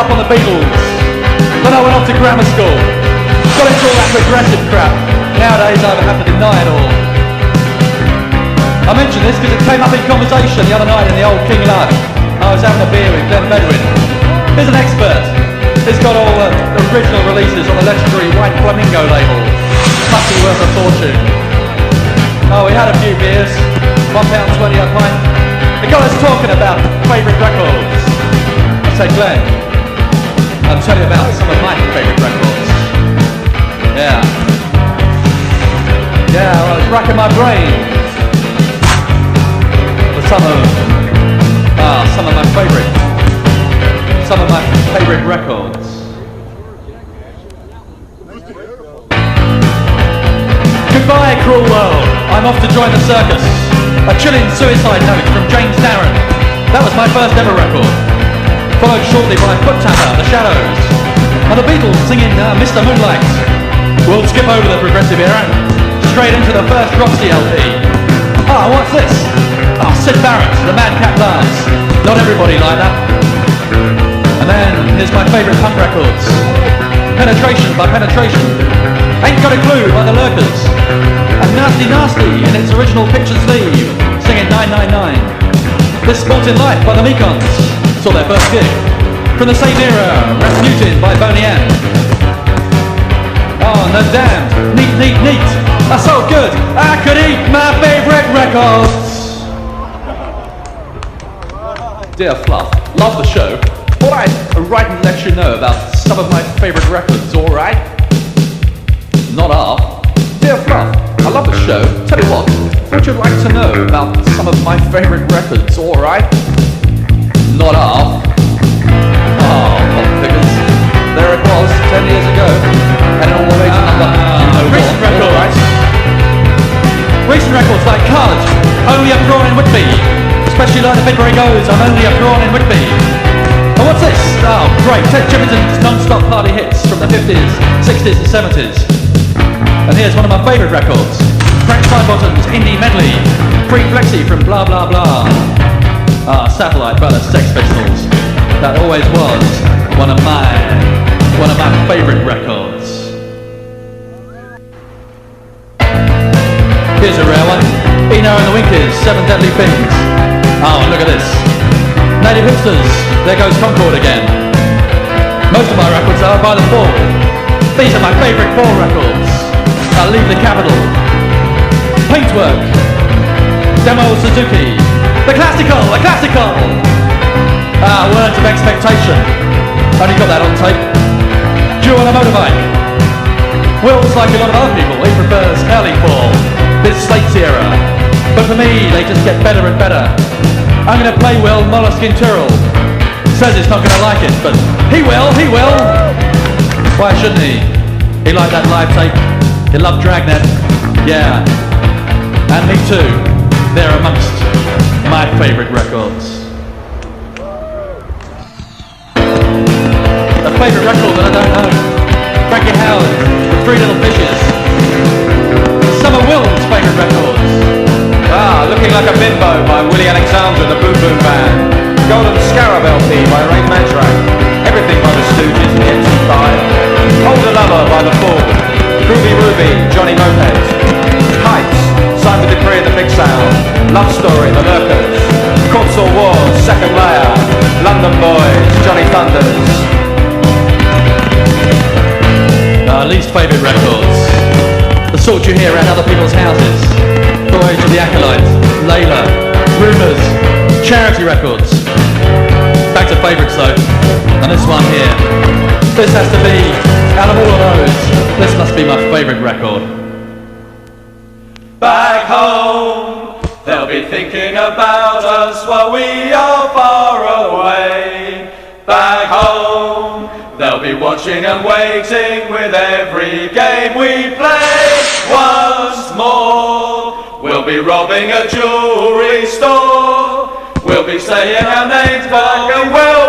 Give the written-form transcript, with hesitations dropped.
up on the Beatles. Then I went off to grammar school. Got into all that progressive crap. Nowadays I would have to deny it all. I mention this because it came up in conversation the other night in the old King Lud. I was having a beer with Glenn Bedwin. He's an expert. He's got all the original releases on the legendary White Flamingo label. Must be worth a fortune. Oh, we had a few beers. £1.20 a pint. He got us talking about favourite records. I said, Glenn, I'll tell you about some of my favourite records. Yeah. Yeah, I was racking my brain for some of my favourite records. Goodbye, cruel world. I'm off to join the circus. A chilling suicide note from James Darren. That was my first ever record. Followed shortly by Foot Tapper, The Shadows, and the Beatles singing Mr. Moonlight. We'll skip over the progressive era and straight into the first Roxy LP. Ah, what's this? Ah, Syd Barrett, The Madcap Laughs. Not everybody like that. And then here's my favourite punk records. Penetration by Penetration. Ain't Got a Clue by The Lurkers. And Nasty Nasty in its original picture sleeve, singing 999. This Sporting Life by the Mekons, saw their first gig. From the same era, Rasputin by Boney M. Oh, and The Damned, Neat Neat Neat. That's so good, I could eat my favourite records. Dear Fluff, love the show. Thought I'd write and let you know about some of my favourite records, alright? Not half. Dear Fluff, I love the show. Tell you what, would you like to know about some of my favourite records, alright? Not half. Oh, pop figures. There it was, 10 years ago. And it always number. Recent records. Right. Recent records like College, Only a Prawn in Whitby. Especially like the bit where he goes, I'm only a prawn in Whitby. And what's this? Oh, great. Ted Jefferson's non-stop party hits from the 50s, 60s and 70s. And here's one of my favourite records. Frank Sidebottom's Indie Medley. Free Flexi from Blah Blah Blah. Ah, Satellite by the Sex Pistols. That always was one of my favourite records. Here's a rare one. Eno and the Winkers, Seven Deadly Things. Oh, look at this. Native Hipsters, There Goes Concord Again. Most of my records are by The Fall. These are my favourite Fall records. I'll Leave the Capital. Paintwork. Demo Suzuki. The Classical. Ah, Words of Expectation. Only got that on tape. Jew on a Motorbike. Will's like a lot of other people, he prefers early Fall, Biz Slate's era. But for me, they just get better and better. I'm gonna play Will Moleskine Tyrrell. Says he's not gonna like it, but he will. Why shouldn't he? He liked that live tape. He loved Dragnet. Yeah. And me too. They're amongst my favourite records. A favourite record that I don't know. Frankie Howard, The Three Little Fishes. Some of Will's favourite records. Ah, Looking Like a Bimbo by Willie Alexander and the Boom Boom Band. Golden Scarab LP by Ray Mandrake. Everything by the Stooges and the MC5. Hold a Lover by The Fall. Groovy Ruby, Johnny Moped. Heights, Simon Dupree and the Big Sound. Love Story, The Lurkers. Console Wars, Second Layer. London Boys, Johnny Thunders. Least favourite records. The sort you hear around other people's houses. Boys of the Acolyte, Layla, Rumours, charity records. Back to favourites though. And this one here. This has to be, out of all of those, this must be my favourite record. Back home, they'll be thinking about us while we are far away. Back home, they'll be watching and waiting with every game we play. Once more, we'll be robbing a jewelry store. We'll be saying our names back and we'll